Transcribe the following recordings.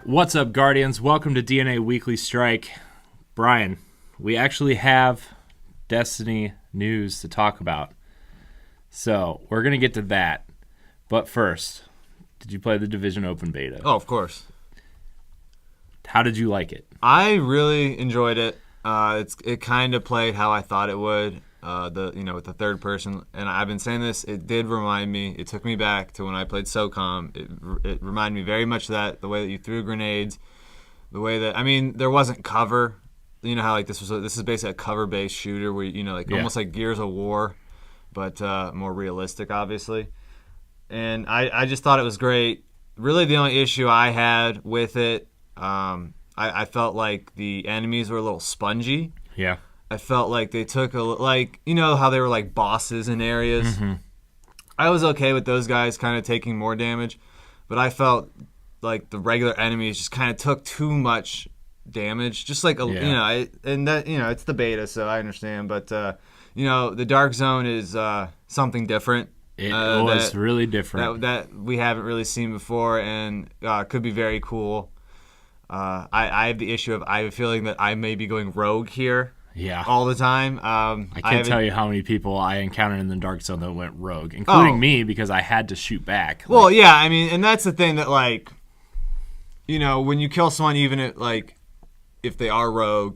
What's up, Guardians? Welcome to DNA Weekly Strike. Brian, we actually have Destiny news to talk about. So, we're going to get to that. But first, did you play the Division Open Beta? Oh, of course. How did you like it? I really enjoyed it. It kind of played how I thought it would. With the third person, and I've been saying this. It did remind me. It took me back to when I played SOCOM. It reminded me very much of that. The way that you threw grenades, the way that there wasn't cover. You know how this is basically a cover-based shooter where almost like Gears of War, but more realistic, obviously. And I just thought it was great. Really, the only issue I had with it, I felt like the enemies were a little spongy. Yeah. I felt like they took how they were like bosses in areas. Mm-hmm. I was okay with those guys kind of taking more damage, but I felt like the regular enemies just kind of took too much damage. Just like it's the beta, so I understand. But the Dark Zone is something different. It was really different that we haven't really seen before, and could be very cool. I have the issue of I have a feeling that I may be going rogue here. Yeah. All the time. I can't tell you how many people I encountered in the Dark Zone that went rogue, including me, because I had to shoot back. Well, yeah, and that's the thing that, when you kill someone, even if they are rogue,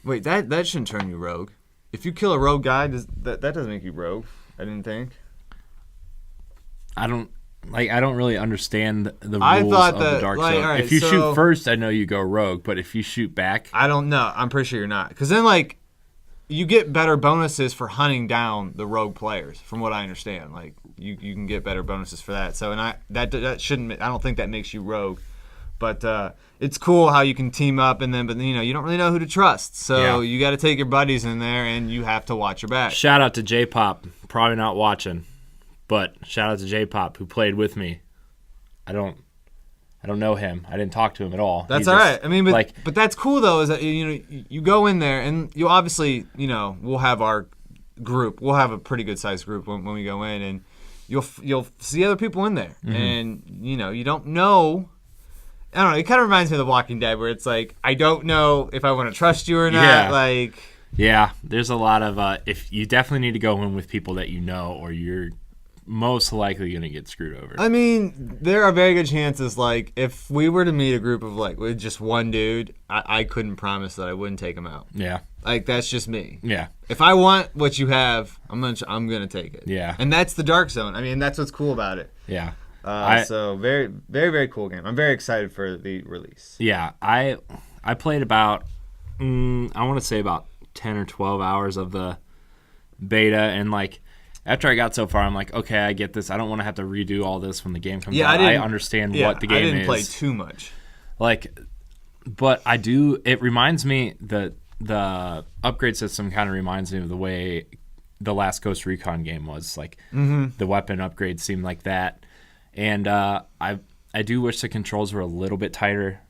Wait, that shouldn't turn you rogue. If you kill a rogue guy, that doesn't make you rogue, I didn't think. I don't really understand the rules of the Dark Zone. Right, if you shoot first, I know you go rogue, but if you shoot back, I don't know. I'm pretty sure you're not. Because then, you get better bonuses for hunting down the rogue players, from what I understand. You can get better bonuses for that. So, that shouldn't. I don't think that makes you rogue. But it's cool how you can team up, but you don't really know who to trust. So you got to take your buddies in there, and you have to watch your back. Shout out to J-Pop, probably not watching. But shout out to J-Pop, who played with me. I don't know him. I didn't talk to him at all. That's all right. But that's cool though. Is that you go in there and you obviously we'll have our group. We'll have a pretty good sized group when we go in, and you'll see other people in there, and you don't know. I don't know. It kind of reminds me of The Walking Dead, where it's like I don't know if I want to trust you or not. Yeah, there's a lot of if you definitely need to go in with people that you know, or you're most likely going to get screwed over. There are very good chances, if we were to meet a group of, with just one dude, I couldn't promise that I wouldn't take him out. Yeah. That's just me. Yeah. If I want what you have, I'm gonna take it. Yeah. And that's the Dark Zone. That's what's cool about it. Yeah. So very, very, very cool game. I'm very excited for the release. Yeah. I played about, I want to say about 10 or 12 hours of the beta, and, after I got so far, I'm like, okay, I get this. I don't want to have to redo all this when the game comes out. I understand what the game is. I didn't play too much. But I do. It reminds me that the upgrade system kind of reminds me of the way the last Ghost Recon game was. The weapon upgrades seem like that. And I do wish the controls were a little bit tighter,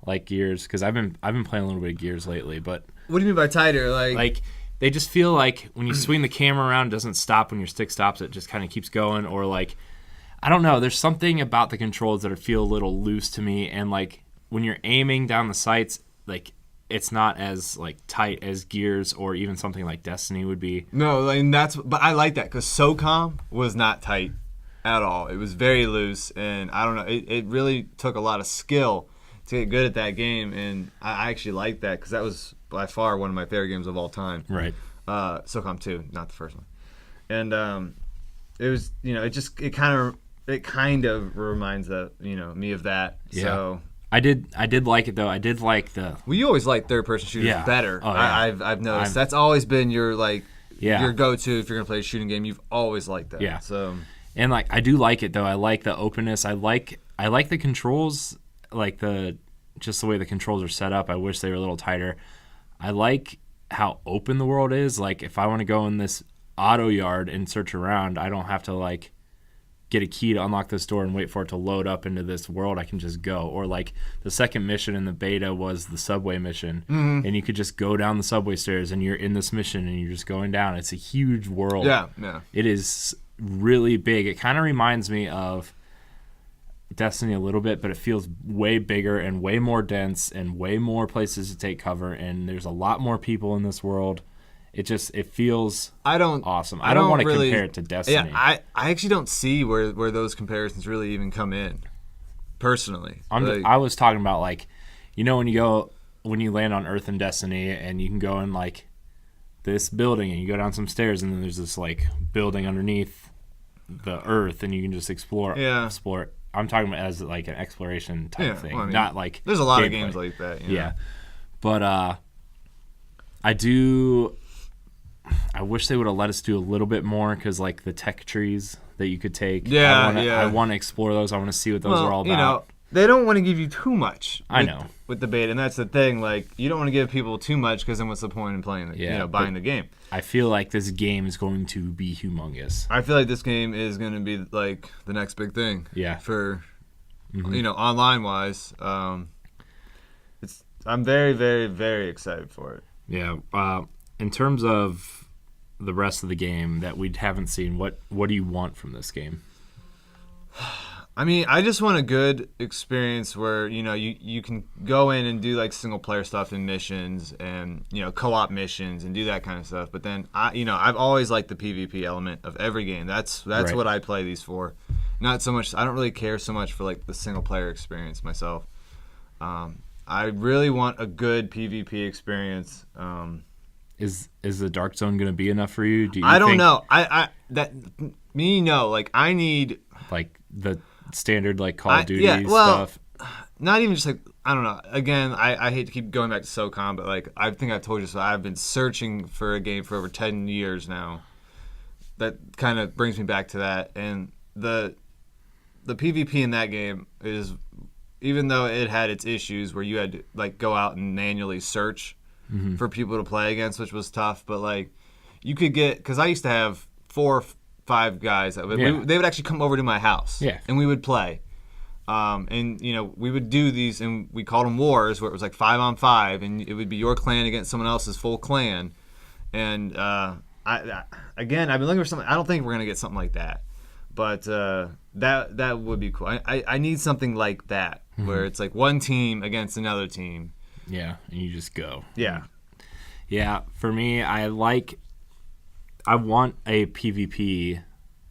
like Gears, because I've been playing a little bit of Gears lately. But what do you mean by tighter? They just feel like when you swing the camera around, it doesn't stop when your stick stops. It just kind of keeps going. Or, I don't know. There's something about the controls that feel a little loose to me. And, when you're aiming down the sights, it's not as, tight as Gears or even something like Destiny would be. No, but I like that because SOCOM was not tight at all. It was very loose. And, I don't know. It really took a lot of skill to get good at that game. And I actually liked that because that was by far one of my favorite games of all time. Right. SOCOM 2, not the first one. And it was, it kind of reminds me of that. Yeah. So I did like it though. I did like the. Well, you always like third-person shooters better. Oh, yeah. I've noticed that's always been your your go-to if you're gonna play a shooting game. You've always liked that. Yeah. So. And I do like it though. I like the openness. I like the controls, just the way the controls are set up. I wish they were a little tighter. I like how open the world is. If I want to go in this auto yard and search around, I don't have to get a key to unlock this door and wait for it to load up into this world. I can just go. Or like the second mission in the beta was the subway mission, and you could just go down the subway stairs and you're in this mission and you're just going down. It's a huge world. Yeah. It is really big. It kind of reminds me of Destiny a little bit, but it feels way bigger and way more dense and way more places to take cover, and there's a lot more people in this world. It feels awesome. I don't want to compare it to Destiny. Yeah, I actually don't see where those comparisons really even come in. Personally, I was talking about, like, you know, when you land on Earth in Destiny and you can go in like this building and you go down some stairs and then there's this like building underneath the Earth and you can just explore. I'm talking about as like an exploration type thing, not like there's a lot of games like that. You know? Yeah, but I wish they would have let us do a little bit more, because like the tech trees that you could take. I want to explore those. I want to see what those are all about. You know, they don't want to give you too much. I know. With the beta, and that's the thing. Like, you don't want to give people too much, because then what's the point in playing? Buying the game. I feel like this game is going to be humongous. I feel like this game is going to be like the next big thing. Yeah. For online wise, I'm very, very, very excited for it. Yeah. In terms of the rest of the game that we haven't seen, what do you want from this game? I mean, I just want a good experience where, you know, you can go in and do like single player stuff in missions and, you know, co-op missions and do that kind of stuff. But then I've always liked the PvP element of every game. That's right. What I play these for. Not so much. I don't really care so much for like the single player experience myself. I really want a good PvP experience. Is the Dark Zone going to be enough for you? I don't know. Like, I need like the standard like Call of Duty stuff. Not even just like, I don't know. Again, I hate to keep going back to SOCOM, but like, I think I've told you so. I've been searching for a game for over 10 years now. That kind of brings me back to that. And the PvP in that game is, even though it had its issues where you had to like go out and manually search for people to play against, which was tough, but like, you could get, because I used to have 4 or 5 guys that they would actually come over to my house, and we would play, and you know, we would do these, and we called them wars, where it was like 5-on-5, and it would be your clan against someone else's full clan, and I've been looking for something. I don't think we're gonna get something like that, but that would be cool. I need something like that, where it's like one team against another team. Yeah, and you just go. Yeah. Yeah, for me, I want a PvP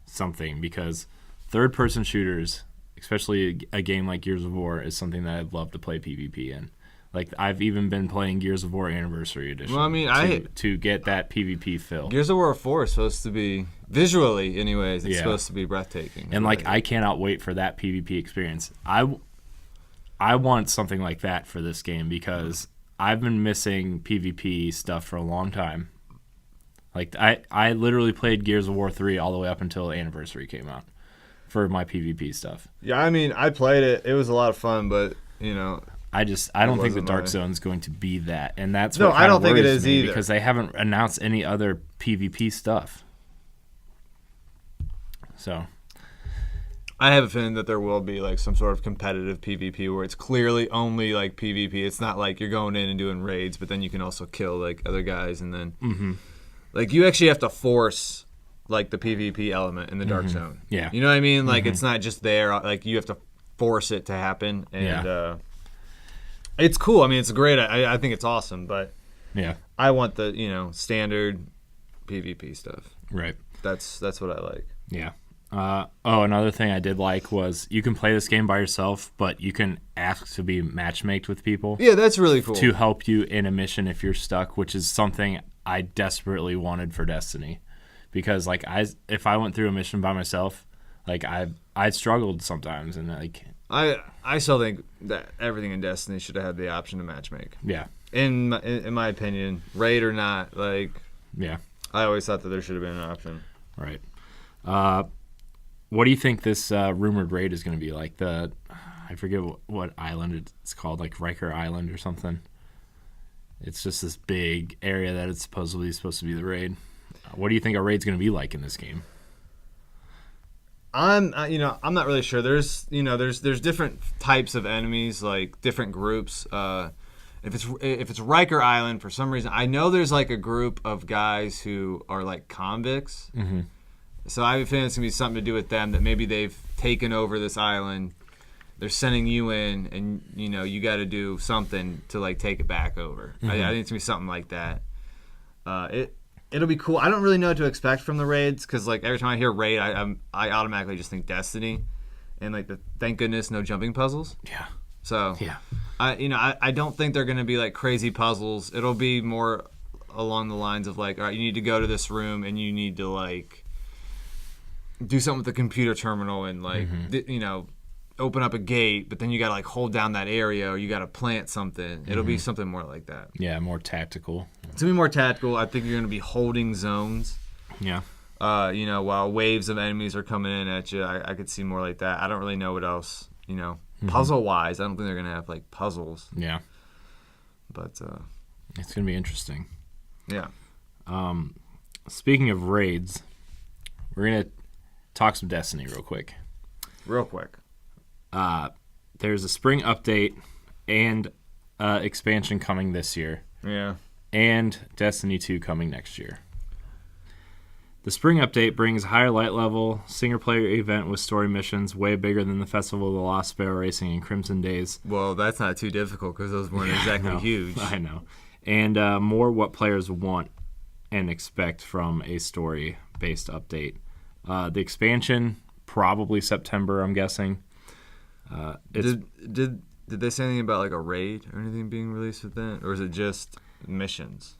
something, because third-person shooters, especially a game like Gears of War, is something that I'd love to play PvP in. Like, I've even been playing Gears of War Anniversary Edition. Well, I mean, to get that PvP fill. Gears of War 4 is supposed to be, visually anyways, it's supposed to be breathtaking. And like, I cannot wait for that PvP experience. I want something like that for this game, because I've been missing PvP stuff for a long time. Like, I literally played Gears of War 3 all the way up until Anniversary came out for my PvP stuff. Yeah, I mean, I played it. It was a lot of fun, but, you know, I don't think the Dark Zone's going to be that, and that's what I don't think it is either, because they haven't announced any other PvP stuff. So I have a feeling that there will be like some sort of competitive PvP where it's clearly only like PvP. It's not like you're going in and doing raids, but then you can also kill like other guys, and then like you actually have to force like the PvP element in the Dark Zone. Yeah, you know what I mean? Like it's not just there. Like you have to force it to happen, and it's cool. I mean, it's great. I think it's awesome, but I want the standard PvP stuff. Right. That's what I like. Yeah. Another thing I did like was you can play this game by yourself, but you can ask to be matchmaked with people. Yeah, that's really cool. To help you in a mission if you're stuck, which is something I desperately wanted for Destiny. Because like if I went through a mission by myself, like I struggled sometimes, and like I still think that everything in Destiny should have had the option to matchmake. Yeah. In my opinion, raid or not, like I always thought that there should have been an option. Right. What do you think this rumored raid is going to be like? I forget what island it's called, like Riker Island or something. It's just this big area that it's supposed to be the raid. What do you think a raid's going to be like in this game? I'm not really sure. There's different types of enemies, like different groups. If it's Riker Island, for some reason, I know there's like a group of guys who are like convicts. Mm-hmm. So I have a feeling it's gonna be something to do with them, that maybe they've taken over this island. They're sending you in, and you got to do something to like take it back over. Mm-hmm. I think it's gonna be something like that. It'll be cool. I don't really know what to expect from the raids, because like every time I hear raid, I automatically just think Destiny, and like thank goodness no jumping puzzles. Yeah. So Yeah. I don't think they're gonna be like crazy puzzles. It'll be more along the lines of like, all right, you need to go to this room and you need to like do something with the computer terminal and like open up a gate, but then you gotta like hold down that area, or you gotta plant something. It'll be something more like that. Yeah, more tactical. It's gonna be more tactical. I think you're gonna be holding zones. Yeah. While waves of enemies are coming in at you. I could see more like that. I don't really know what else. Puzzle wise, I don't think they're gonna have like puzzles. Yeah. But it's gonna be interesting. yeah. Speaking of raids, we're gonna talk some Destiny real quick. Real quick. There's a spring update and expansion coming this year, Yeah. and Destiny 2 coming next year. The spring update brings a higher light level single-player event with story missions way bigger than the Festival of the Lost Sparrow Racing and Crimson Days. Well, that's not too difficult because those weren't exactly huge. I know. And more what players want and expect from a story-based update. The expansion, probably September, I'm guessing. Did they say anything about like a raid or anything being released with that, or is it just missions?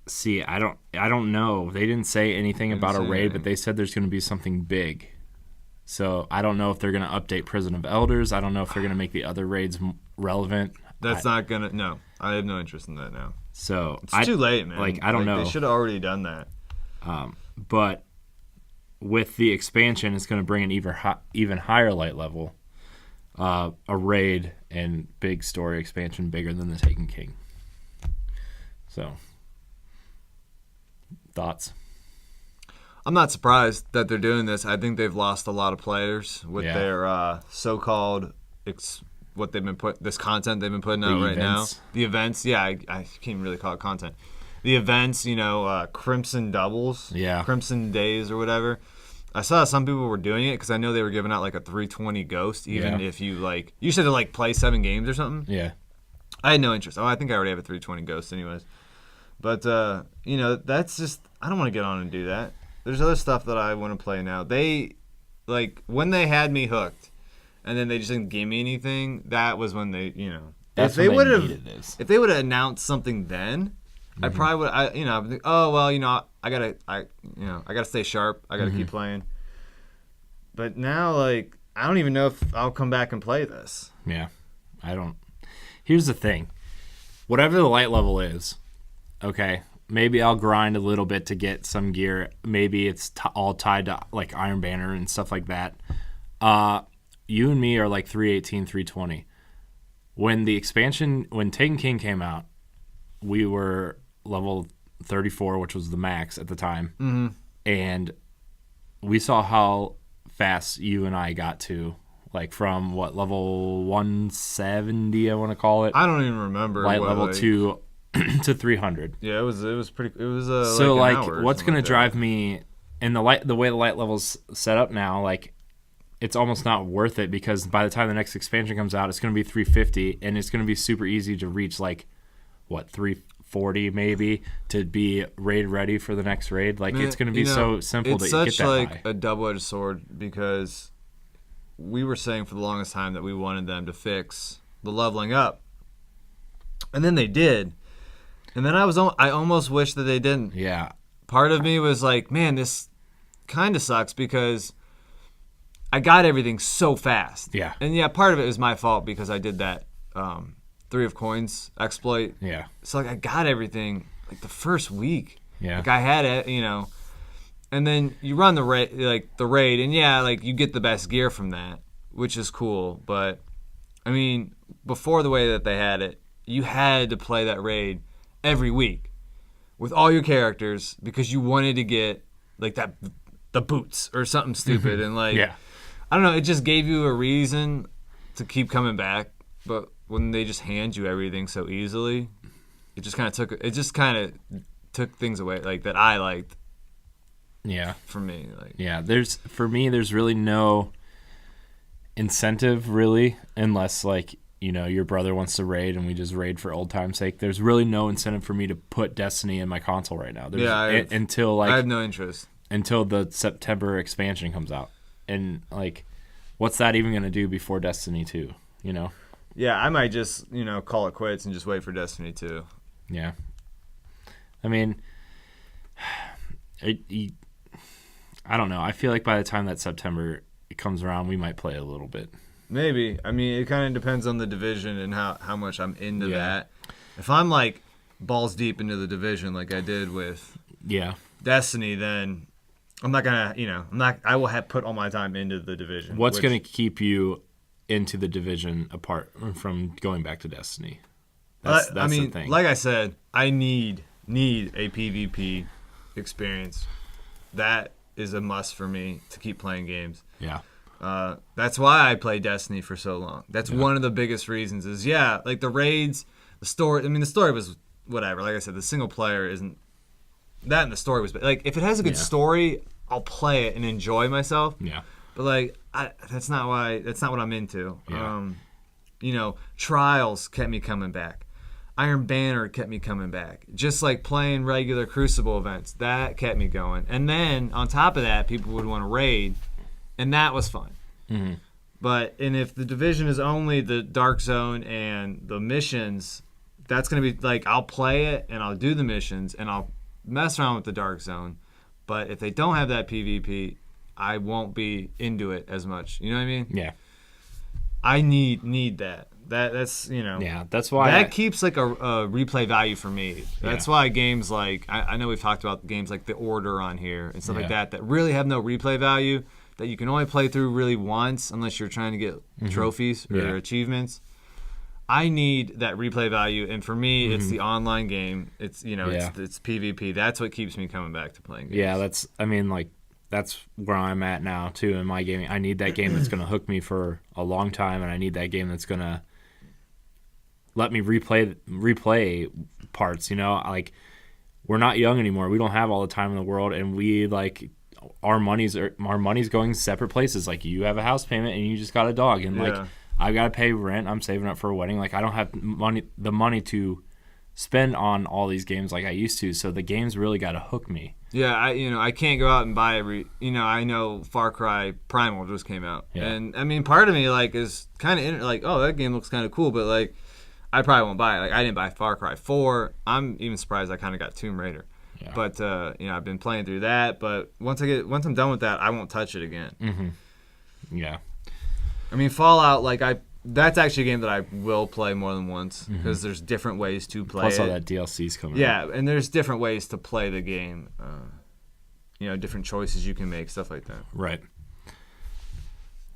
See, I don't know. They didn't say anything about a raid, but they said there's going to be something big. So I don't know if they're going to update Prison of Elders. I don't know if they're going to make the other raids relevant. That's not gonna. No, I have no interest in that now. So It's too late, man. Like, I don't know. They should have already done that. But with the expansion, it's going to bring an even higher light level. A raid and big story expansion bigger than the Taken King. So, thoughts? I'm not surprised that they're doing this. I think they've lost a lot of players with their so-called this content they've been putting out right now. The events, yeah, I can't even really call it content. The events, Crimson Doubles, Crimson Days or whatever. I saw some people were doing it because I know they were giving out like a 320 Ghost, even if you like. You said to like play 7 games or something. Yeah. I had no interest. I think I already have a 320 Ghost, anyways. But that's just, I don't want to get on and do that. There's other stuff that I want to play now. They when they had me hooked, and then they just didn't give me anything. That was when they, That's if they when would needed this. if they would have announced something then. I probably would. I'd think, oh well, I gotta stay sharp. I gotta keep playing. But now, like, I don't even know if I'll come back and play this. Yeah, I don't. Here's the thing: whatever the light level is, okay, maybe I'll grind a little bit to get some gear. Maybe it's all tied to like Iron Banner and stuff like that. You and me are like 318, 320. When Taken King came out, we were level 34, which was the max at the time, and we saw how fast you and I got to, like, from level 170, I want to call it. I don't even remember. Light level 2 to 300. Yeah, it was pretty. It was so like like an hour what's gonna drive me, and the way the light level's set up now, like, it's almost not worth it, because by the time the next expansion comes out, it's gonna be 350, and it's gonna be super easy to reach, like, 340 maybe, to be raid ready for the next raid. Like, it's going to be so simple to get that It's such like high. a double-edged sword, because we were saying for the longest time that we wanted them to fix the leveling up, and then they did. And then I almost wish that they didn't. Yeah. Part of me was like, man, this kind of sucks, because I got everything so fast. Yeah. And yeah, part of it was my fault because I did that 3 of Coins exploit. Yeah. So like I got everything like the first week. Yeah. Like I had it, and then you run the raid, and yeah, like you get the best gear from that, which is cool. But I mean, before the way that they had it, you had to play that raid every week with all your characters, because you wanted to get like that the boots or something stupid, and like Yeah. I don't know, it just gave you a reason to keep coming back. But when they just hand you everything so easily, it just kind of took things away like that I liked. Yeah. For me, like For me, there's really no incentive really, unless like, your brother wants to raid and we just raid for old time's sake. There's really no incentive for me to put Destiny in my console right now. Until I have no interest until the September expansion comes out. And like, what's that even going to do before Destiny 2, Yeah, I might just, call it quits and just wait for Destiny 2. Yeah. I mean, I don't know. I feel like by the time that September comes around, we might play a little bit. Maybe. I mean, it kind of depends on the division and how much I'm into that. If I'm like balls deep into the division like I did with Destiny, then I'm not gonna, I will have put all my time into the division. What's going to keep you into the division apart from going back to Destiny? That's the thing. Like I said, I need a PvP experience. That is a must for me to keep playing games. Yeah. That's why I played Destiny for so long. That's one of the biggest reasons is, like the raids, the story. I mean, the story was whatever. Like I said, the single player isn't that, and the story was like, if it has a good story, I'll play it and enjoy myself. Yeah. But like, that's not what I'm into. Yeah. Trials kept me coming back. Iron Banner kept me coming back. Just like playing regular Crucible events, that kept me going. And then on top of that, people would want to raid, and that was fun. Mm-hmm. And if the division is only the Dark Zone and the missions, that's going to be like, I'll play it and I'll do the missions and I'll mess around with the Dark Zone. But if they don't have that PvP, I won't be into it as much. You know what I mean? Yeah. I need that. That's Yeah, that's why that keeps like a replay value for me. That's why games like I know we've talked about games like The Order on here and stuff like that really have no replay value, that you can only play through really once unless you're trying to get trophies or achievements. I need that replay value, and for me, it's the online game. It's it's PvP. That's what keeps me coming back to playing games. Yeah, that's where I'm at now too in my gaming. I need that game that's going to hook me for a long time, and I need that game that's going to let me replay parts. Like, we're not young anymore. We don't have all the time in the world, and we like our money's going separate places. Like, you have a house payment and you just got a dog, and like I've got to pay rent. I'm saving up for a wedding. Like, I don't have the money to spend on all these games like I used to. So the games really got to hook me. Yeah, I can't go out and buy I know Far Cry Primal just came out, and I mean, part of me like is kind of like, oh, that game looks kind of cool, but like, I probably won't buy it. Like, I didn't buy Far Cry 4. I'm even surprised I kind of got Tomb Raider. Yeah. But I've been playing through that. But once I'm done with that, I won't touch it again. Mm-hmm. Yeah. I mean, Fallout, like that's actually a game that I will play more than once because there's different ways to play Plus it. all that DLC's coming. Yeah, and there's different ways to play the game. Different choices you can make, stuff like that. Right.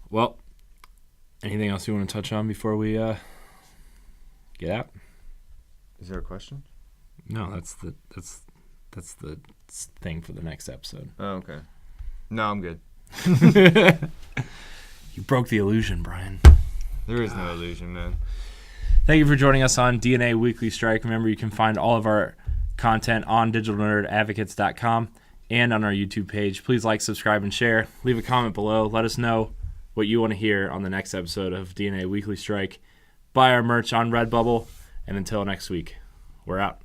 Well, anything else you want to touch on before we get out? Is there a question? No, that's the thing for the next episode. Oh, okay. No, I'm good. You broke the illusion, Brian. There is no illusion, man. Thank you for joining us on DNA Weekly Strike. Remember, you can find all of our content on digitalnerdadvocates.com and on our YouTube page. Please like, subscribe, and share. Leave a comment below. Let us know what you want to hear on the next episode of DNA Weekly Strike. Buy our merch on Redbubble. And until next week, we're out.